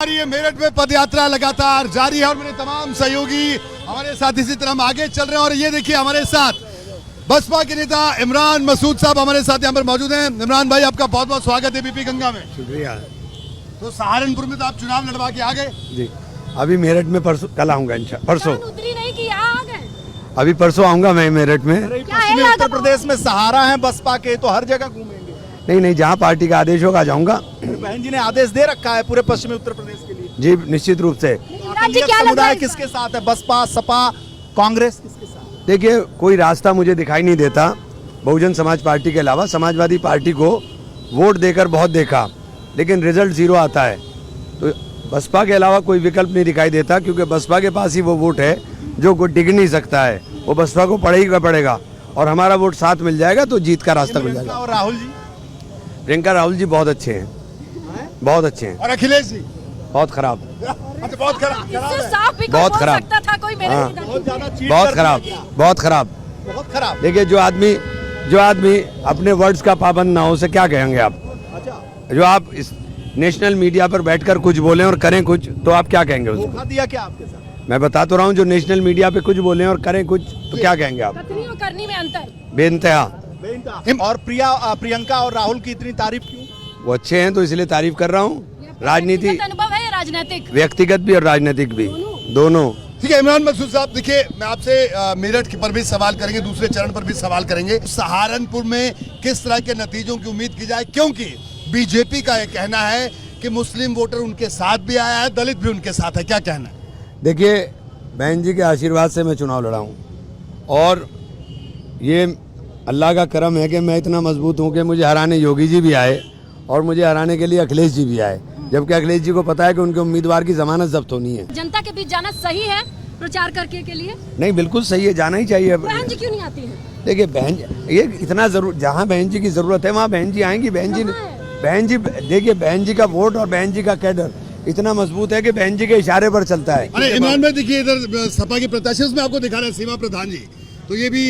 ये मेरठ में पदयात्रा लगातार जारी है और मेरे तमाम सहयोगी हमारे साथ इसी तरह हम आगे चल रहे हैं। और ये देखिए हमारे साथ बसपा के नेता इमरान मसूद साहब हमारे साथ यहाँ पर मौजूद हैं। इमरान भाई आपका बहुत बहुत स्वागत है बीपी गंगा में। शुक्रिया। तो सहारनपुर में तो आप चुनाव लड़वा के आ गए जी, अभी मेरठ में परसों कल आऊंगा परसों उतरी नहीं कि यहाँ आ गए। अभी परसों आऊंगा मैं मेरठ में। पश्चिमी उत्तर प्रदेश में सहारा है बसपा के, तो हर जगह घूमेंगे। नहीं, जहाँ पार्टी का आदेश होगा जाऊंगा। बहन जी ने आदेश दे रखा है पूरे पश्चिमी उत्तर प्रदेश के लिए। जी निश्चित रूप से। समुदाय किसके साथ है? बसपा, सपा, कांग्रेस किसके साथ? देखिए कोई रास्ता मुझे दिखाई नहीं देता। बहुजन समाज पार्टी के अलावा समाजवादी पार्टी को वोट देकर बहुत देखा, लेकिन रिजल्ट 0 आता है। तो बसपा के अलावा कोई विकल्प नहीं दिखाई देता, क्योंकि बसपा के पास ही वो वोट है जो कोई डिग नहीं सकता है। वो बसपा को पड़ेगा और हमारा वोट साथ मिल जाएगा तो जीत का रास्ता मिल जाएगा। और राहुल जी? प्रियंका राहुल जी बहुत अच्छे हैं, बहुत अच्छे हैं। और अखिलेश जी बहुत खराब, अच्छा बहुत खराब इससे साफ भी बहुत बोल खराब। सकता था कोई मेरे हाँ। विधायक। बहुत ज्यादा चीट बहुत कर खराब, दिया। बहुत खराब। बहुत खराब। देखिए जो आदमी अपने वर्ड्स का पाबंद ना हो, उसे क्या कहेंगे आप? अच्छा, जो आप इस नेशनल मीडिया पर बैठकर कुछ बोलें और करें कुछ, तो आप क्या कहेंगे उसको? धोखा दिया क्या आपके साथ? मैं बता तो रहा हूँ, जो नेशनल मीडिया पे कुछ बोलें और करें कुछ, तो क्या कहेंगे आप? कथनी और करनी में अंतर। बेइंतहा। और प्रियंका और राहुल की इतनी तारीफ क्यों? वो अच्छे हैं तो इसलिए तारीफ कर रहा हूँ। राजनीति व्यक्तिगत अनुभव है या राजनीतिक? व्यक्तिगत भी और राजनीतिक भी, दोनों। ठीक है इमरान मसूद साहब, देखिए मैं आपसे मेरठ पर भी सवाल करेंगे, दूसरे चरण पर भी सवाल करेंगे। सहारनपुर में किस तरह के नतीजों की उम्मीद की जाए, क्योंकि बीजेपी का ये कहना है कि मुस्लिम वोटर उनके साथ भी आया है, दलित भी उनके साथ है, क्या कहना है? देखिए बहन जी के आशीर्वाद से मैं चुनाव लड़ा हूँ और ये अल्लाह का करम है कि मैं इतना मजबूत हूँ कि मुझे हराने योगी जी भी आए और मुझे हराने के लिए अखिलेश जी भी आए, जबकि अखिलेश जी को पता है कि उनके उम्मीदवार की जमानत जब्त होनी है। जनता के बीच जाना सही है प्रचार करके के लिए? नहीं, बिल्कुल सही है, जाना ही चाहिए। बहन जी क्यों नहीं आती है? देखिए बहन ये इतना जरूर, जहाँ बहन जी की जरूरत है वहाँ बहन जी आएंगी। बहन जी देखिए बहन जी का वोट और बहन जी का कैडर इतना मजबूत है कि बहन जी के इशारे पर चलता है। अरे इमरान भाई देखिए इधर सपा के प्रत्याशी उसमें आपको दिखा रहे हैं सीमा प्रधान जी, तो ये भी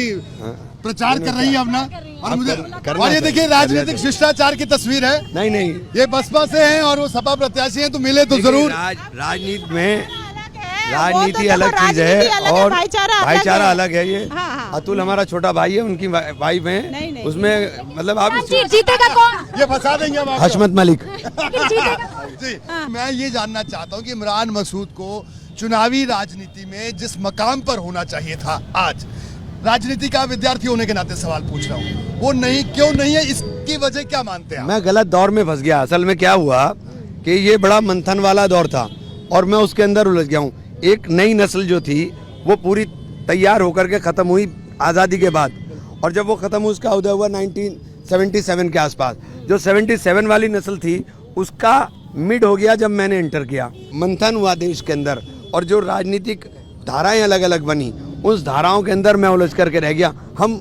प्रचार कर रही है अपना। और मुझे और ये देखिए राजनीतिक शिष्टाचार की तस्वीर है। नहीं, ये बसपा से हैं और वो सपा प्रत्याशी हैं, तो मिले तो जरूर। राजनीति में राजनीति अलग चीज है और भाईचारा अलग है। ये अतुल हमारा छोटा भाई है, उनकी वाइफ है, उसमें मतलब आप जीतेगा कौन? ये फंसा देंगे हम आपको। हशमत मलिक। जी, मैं ये जानना चाहता हूँ कि इमरान मसूद को चुनावी राजनीति में जिस मकाम पर होना चाहिए था, आज राजनीति का विद्यार्थी होने के नाते सवाल पूछ रहा हूँ, वो नहीं, क्यों नहीं है, इसकी वजह क्या मानते हैं आप? मैं गलत दौर में फंस गया। असल में क्या हुआ कि ये बड़ा मंथन वाला दौर था और मैं उसके अंदर उलझ गया हूँ। एक नई नस्ल जो थी वो पूरी तैयार होकर के ख़त्म हुई आज़ादी के बाद, और जब वो ख़त्म हुई उसका उदय हुआ 1977 के आसपास। जो 77 वाली नस्ल थी उसका मिड हो गया जब मैंने इंटर किया। मंथन हुआ देश के अंदर और जो राजनीतिक धाराएं अलग अलग बनी, उस धाराओं के अंदर मैं उलझ करके रह गया। हम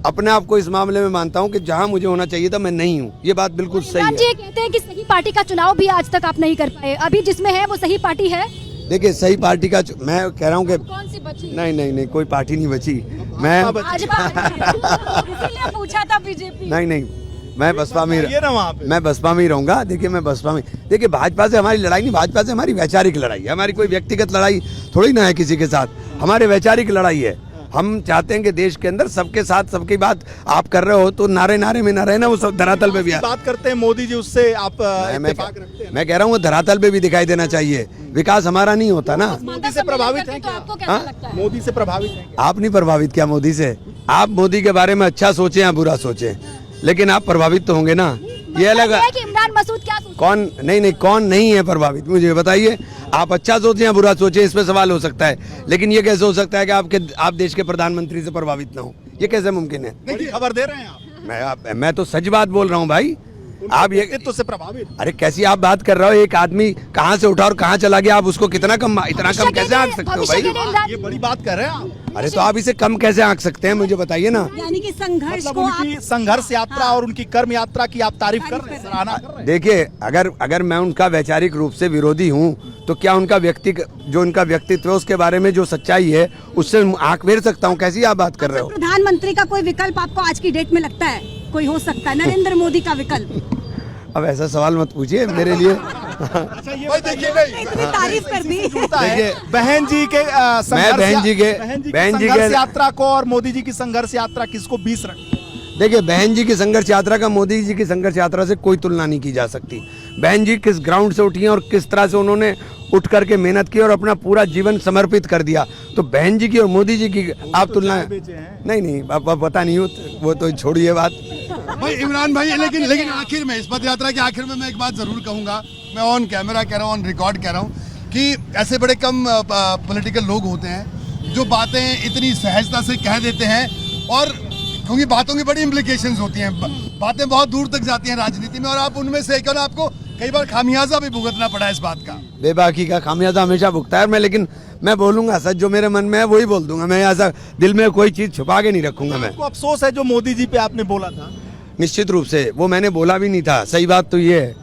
अपने आप को इस मामले में मानता हूं कि जहां मुझे होना चाहिए था मैं नहीं हूं, ये बात बिल्कुल सही है। जी कहते हैं कि सही पार्टी का चुनाव भी आज तक आप नहीं कर पाए, अभी जिसमें है वो सही पार्टी है? देखिए सही पार्टी का मैं कह रहा हूं कि कौन सी बची? नहीं, कोई पार्टी नहीं बची। मैं भाजपा इसीलिए पूछा था बीजेपी। नहीं, मैं बसपा में ये ना वहाँ पे। मैं बसपा में ही रहूंगा। देखिए मैं बसपा में, देखिए भाजपा से हमारी लड़ाई नहीं, भाजपा से हमारी वैचारिक लड़ाई है। हमारी कोई व्यक्तिगत लड़ाई थोड़ी ना है किसी के साथ, हमारे वैचारिक लड़ाई है। हम चाहते हैं कि देश के अंदर सबके साथ सबकी बात आप कर रहे हो तो नारे में ना रहना, वो सब धरातल पे भी है। बात करते हैं मोदी जी, उससे आप इत्तेफाक रखते हैं? मैं कह रहा हूँ वो धरातल पे भी दिखाई देना चाहिए। विकास हमारा नहीं होता ना। मोदी से प्रभावित हैं तो क्या? आपको कैसा लगता है? मोदी से प्रभावित हैं क्या? आप नहीं प्रभावित क्या मोदी से? आप मोदी के बारे में अच्छा सोचें या बुरा सोचें, लेकिन आप प्रभावित तो होंगे ना। ये अलग है कि इमरान मसूद क्या सोचते हैं? कौन नहीं, कौन नहीं है प्रभावित, मुझे बताइए। आप अच्छा सोचें या बुरा सोचें, इसमें सवाल हो सकता है, लेकिन ये कैसे हो सकता है कि आप देश के प्रधानमंत्री से प्रभावित ना हो? ये कैसे मुमकिन है? बड़ी खबर दे रहे हैं आप। मैं तो सच बात बोल रहा हूँ भाई। आप ये व्यक्तित्व से प्रभावित? अरे कैसी आप बात कर रहे हो? एक आदमी कहाँ से उठा और कहाँ चला गया, आप उसको इतना कम कैसे आंक सकते हो भाई? ये बड़ी बात कर रहे हैं आप। अरे तो आप इसे कम कैसे आंक सकते हैं, मुझे बताइए ना। यानी कि संघर्ष मतलब को उनकी संघर्ष यात्रा और उनकी कर्म यात्रा की आप तारीफ कर रहे हैं, सराहना कर रहे हैं। देखिए अगर मैं उनका वैचारिक रूप से विरोधी हूँ तो क्या उनका जो उनका व्यक्तित्व है उसके बारे में जो सच्चाई है उससे आंख फेर सकता हूँ? कैसी आप बात कर रहे हो? प्रधानमंत्री का कोई विकल्प आपको आज की डेट में लगता है कोई हो सकता है? नरेंद्र मोदी का विकल्प? अब ऐसा सवाल मत पूछिए मेरे लिए। अच्छा ये भाई देखिए नहीं इतनी तारीफ कर दी। जुड़ता है देखिए, बहन जी के संघर्ष बहन जी के- बहन जी के- संघर्ष यात्रा को और मोदी जी की संघर्ष यात्रा किसको 20 रख। देखिए, बहन जी की संघर्ष यात्रा का मोदी जी की संघर्ष यात्रा से कोई तुलना नहीं की जा सकती। बहन जी किस ग्राउंड से उठी हैं और किस तरह से उन्होंने उठ करके मेहनत की और अपना पूरा जीवन समर्पित कर दिया, तो बहन जी की और मोदी जी की आप तुलना नहीं अब पता नहीं हो, वो तो छोड़िए बात। भाई इमरान भाई, लेकिन आखिर में इस पद यात्रा के आखिर में मैं एक बात जरूर कहूंगा, मैं ऑन कैमरा कह रहा हूँ, ऑन रिकॉर्ड कह रहा हूँ कि ऐसे बड़े कम पॉलिटिकल लोग होते हैं जो बातें इतनी सहजता से कह देते हैं, और क्योंकि बातों की बड़ी इम्प्लीकेशंस होती हैं, बातें बहुत दूर तक जाती हैं राजनीति में, और आप उनमें से एक, और आपको कई बार खामियाजा भी भुगतना पड़ा इस बात का। बेबाकी का खामियाजा हमेशा भुगता है मैं, लेकिन मैं बोलूंगा सच, जो मेरे मन में है वही बोल दूंगा। मैं ऐसा दिल में कोई चीज छुपा के नहीं रखूंगा मैं। आपको अफसोस है जो मोदी जी पे आपने बोला था? निश्चित रूप से वो मैंने बोला भी नहीं था, सही बात तो ये है,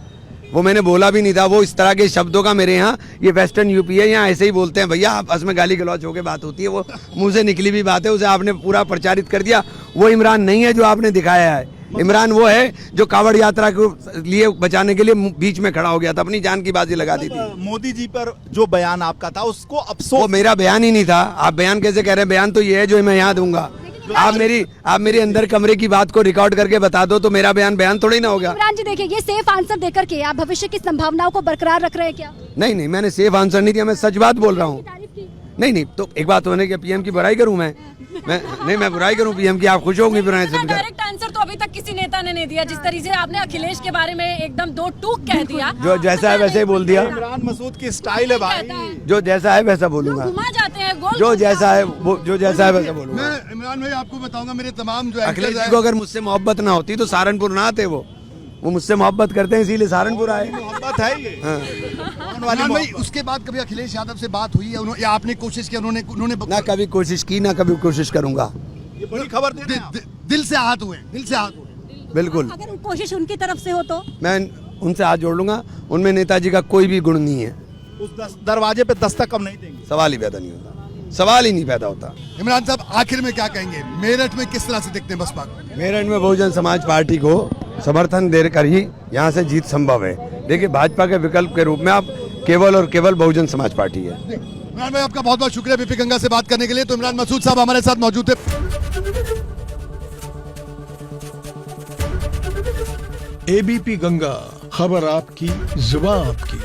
वो मैंने बोला भी नहीं था। वो इस तरह के शब्दों का मेरे यहाँ, ये वेस्टर्न यूपी है, यहाँ ऐसे ही बोलते हैं भैया, आपस में गाली गलौज होकर बात होती है, वो मुंह से निकली भी बात है, उसे आपने पूरा प्रचारित कर दिया। वो इमरान नहीं है जो आपने दिखाया है। इमरान वो है जो कावड़ यात्रा को लिए बचाने के लिए बीच में खड़ा हो गया था, अपनी जान की बाजी लगा दी थी। मोदी जी पर जो बयान आपका था उसको वो अफसोस। मेरा बयान ही नहीं था। आप बयान कैसे कह रहे हैं? बयान तो ये है जो मैं यहाँ दूंगा। आप मेरी अंदर कमरे की बात को रिकॉर्ड करके बता दो तो मेरा बयान थोड़ी ना हो गया। इमरान जी देखिए, ये सेफ आंसर देकर के आप भविष्य की संभावनाओं को बरकरार रख रहे हैं क्या? नहीं, मैंने सेफ आंसर नहीं दिया, मैं सच बात बोल रहा हूँ। तारीफ की। नहीं, तो एक बात होने के पीएम की बुराई करूं मैं बुराई करूं पीएम की? आप खुश होंगे बुराई से? डायरेक्ट आंसर तो अभी तक किसी नेता ने नहीं दिया, जिस तरीके से आपने अखिलेश के बारे में एकदम दो टूक कह दिया। जो जैसा है वैसे ही बोल दिया। इमरान मसूद की स्टाइल है भाई। जो जैसा है वैसा बोलूंगा। घुमा जाते हैं गोल। जो जैसा है वैसा बोलूंगा। मैं इमरान भाई आपको बताऊंगा, मेरे तमाम जो अखिलेश एंकर्स जी को अगर मुझसे मोहब्बत ना होती तो सहारनपुर ना आते। वो मुझसे मोहब्बत करते हैं इसीलिए सहारनपुर आए। मोहब्बत है ये। हाँ। कौन वाली इमरान भाई, मोहब्बत? उसके बाद कभी अखिलेश यादव से बात हुई है या आपने कोशिश की? उन्होंने ना कभी कोशिश की, ना कभी कोशिश करूंगा। ये बड़ी खबर दे रहे हैं आप। दिल से आहत हुए। बिल्कुल, अगर कोशिश उनकी तरफ से हो तो मैं उनसे हाथ जोड़ लूंगा। उनमें नेताजी का कोई भी गुण नहीं है। उस दरवाजे पे दस्तक कब नहीं देंगे? सवाल ही पैदा नहीं होता, सवाल ही नहीं पैदा होता। इमरान साहब, आखिर में क्या कहेंगे? मेरठ में किस तरह से देखते हैं बसपा को? मेरठ में बहुजन समाज पार्टी को समर्थन देकर ही यहाँ से जीत संभव है। देखिए, भाजपा के विकल्प के रूप में आप केवल और केवल बहुजन समाज पार्टी है। इमरान भाई, आपका बहुत बहुत शुक्रिया बीपी गंगा से बात करने के लिए। तो इमरान मसूद साहब हमारे साथ मौजूद थे। एबीपी गंगा, खबर आपकी, जुबान आपकी।